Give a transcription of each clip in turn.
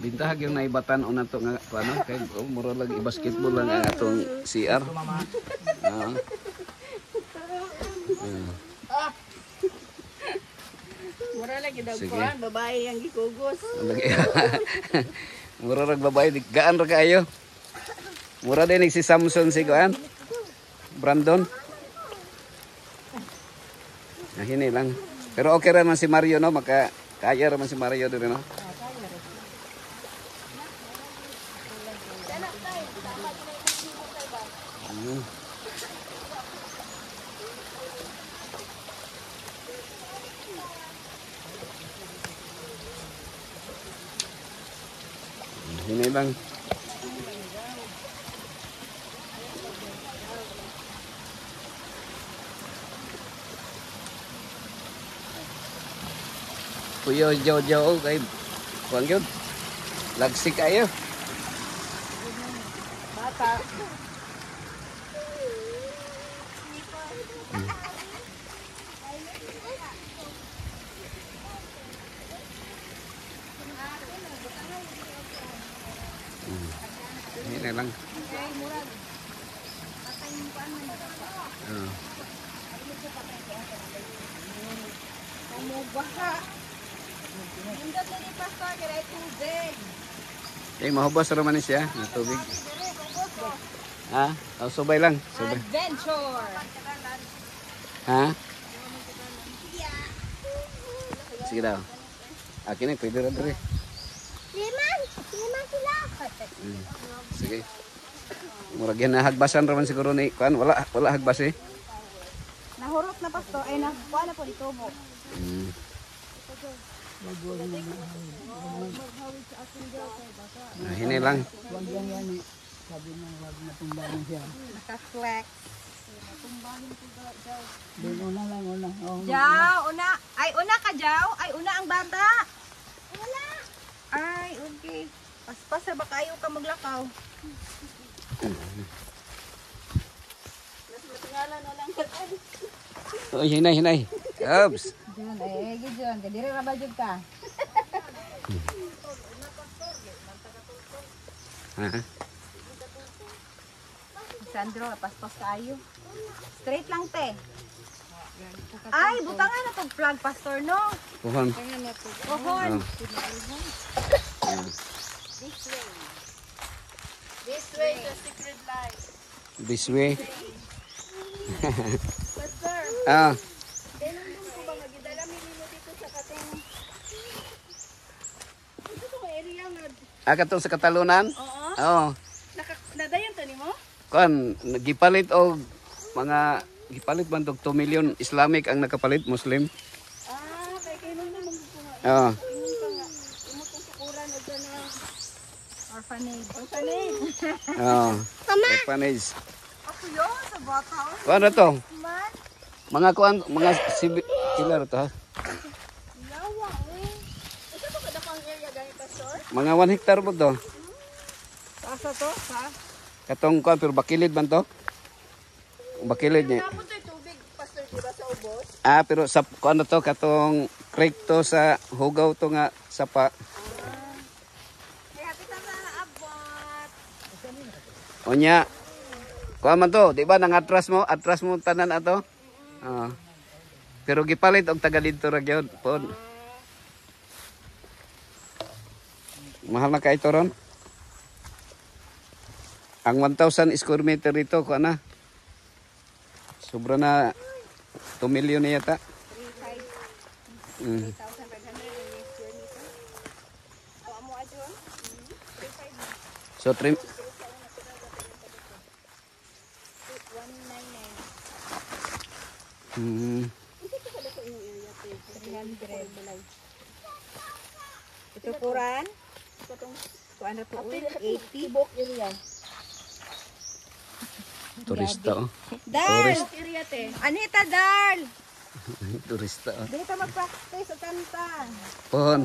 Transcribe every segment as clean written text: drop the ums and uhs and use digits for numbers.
Bintahag yung naibatan o nato nga ano kay mura lang i-basketball lang ang atong CR. Mura lagi daw kuan, babae ang gikugos. Mura rag babae, gaan ra kaayo. Mura din si Samson si kuan. Brandon. Hini lang. Pero okay ra man si Mario no, maka kaya ra man si Mario din no. Hini lang. Kuya Jojo kay kuan gyud. Lagsik kayo. Bata. Ini lang. Mahubos naman siya ng tubig. Ha? Oh, subay lang. Subay. Adventure. Ha? Sige daw. Akin na, pwede rin rin. Liman sila. Sige. Murag yan na hagbasan raman siguro ni kuan wala hagbas eh. Nahurot na pasto ay nakuha na po dito mo. Hini lang. Wag yan yan eh. Sabi nang wag na tumbahan siya. Naka-flex. Doon una lang, una. Oh, Jaw, una. Ay, una ka, Jaw. Ay, una ang bata. Una. Ay, okay. Paspas ba kayo ka maglakaw? Mas matingalan na lang ka. Oh, hinay. Oops. Diyon, ay, Gideon. Kadiri rabadjud ka. Ha? Sandro, paspas kayo. Straight lang, te. Ay, butangan na itong flag, pastor, no? Puhon. Pohon. This way to secret life. This way. Pastor, Ah, kailan ko ba magidala mo dito sa katong... Ito itong area nga. katong sa Katalunan? Oo. Oo. Nadayan to ni mo? Kuan, gipalit og mga gipalit man tog 2 million Islamic ang nakapalit Muslim. Ah, kay mo na magkuha. Oo. Ingon ka nga. Imo tong sukuran og na orphanage. Orphanage. Oo. Orphanage. Ako yun sa bata. Kuan ra to? Man, Mga kuan, mga sila ra to ha. yawa eh. Ito to kada pang area gani pastor? Mga 1 hectare mo to. Asa to? Sa? Katong kuan pero bakilid man to. Bakilid niya. Napon to tubig pastor di ba sa ubos? Ah, pero sa kuan na to katong creek to sa hugaw to nga sapa. Kaya kita na naabot. Onya. Kuan man to, di ba nang atras mo tanan ato? Oo. Pero gipalit og taga didto ra gyud pod. Mahal na kay ito ron. Ang 1,000 square meter dito kuan na. Sobra na 2 million na yata. 3,500 square meter. O amo adyon? 3,500. So trim 199. 300. Ito kuran? Kuan na to? 80 book area. turista oh. Darl! Area te. Anita, Darl! Turista oh. Dito mag-practice sa kanta. Pohon.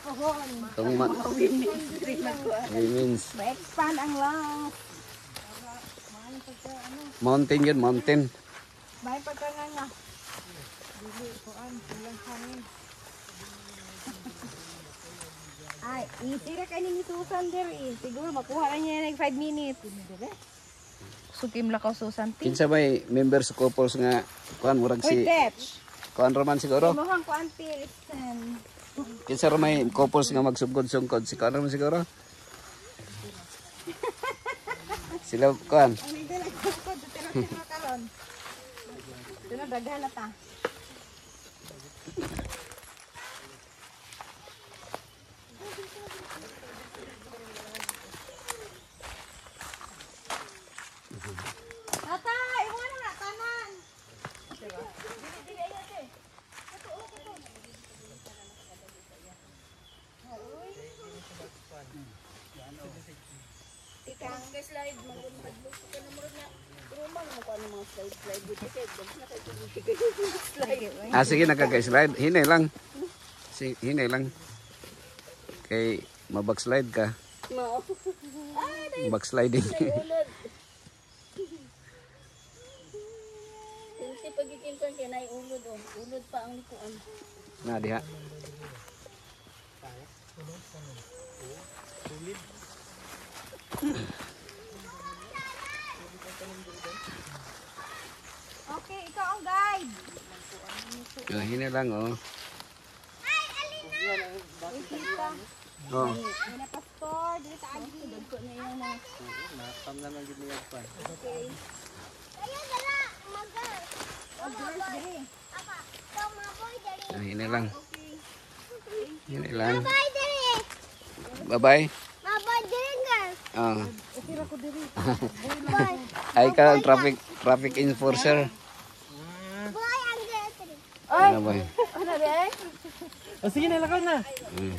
Pohon. Tong women's Ma-expand ang love. mountain yun, mountain. May pagkanga nga. Dili, kuan, tulang hangin. Ay, isira kayo ni Susan der eh. Siguro makuha na niya yung 5 minutes. Sugim lang ko Susan. Kinsa may members sa couples nga kuan murag si Wait, Dep. kuan Roman siguro. Imuhang ko anti. Listen. Kinsa ra may couples nga magsugod-sungkod si kuan Roman siguro. Sila kuan. Ang hindi lang ko. Tira karon. Sino daghan na ta. Tata, imo na tanan. Ikang slide magmadlok ka na murag na rumang mo ko ano mga slide dito kay na kay slide. Ah sige nagka-slide. Hinay lang. Si hinay lang. Kay mabackslide ka. Mao. Backsliding. Ulod. Hindi pagiging kon kay nay ulod oh. Ulod pa ang likuan. Na diha. Okay, ikaw ang guide. Ah, hinay lang oh. Oh. May na pastor, dili ta agi. Dagko na yan na. Ayo dala, magal. Girls diri. Apa? Daw maboy dali. Ah, hinay lang. Hinay lang. Maboy dali. Bye-bye. Maboy dali girl. Ah. Okay ra ko diri. Boy. Ay ka ang traffic enforcer. Boy ang dali. Ano ba? Ano dai? O sige na, lakad na.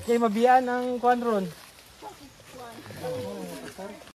Kaya mabiyaan ang kuan ron.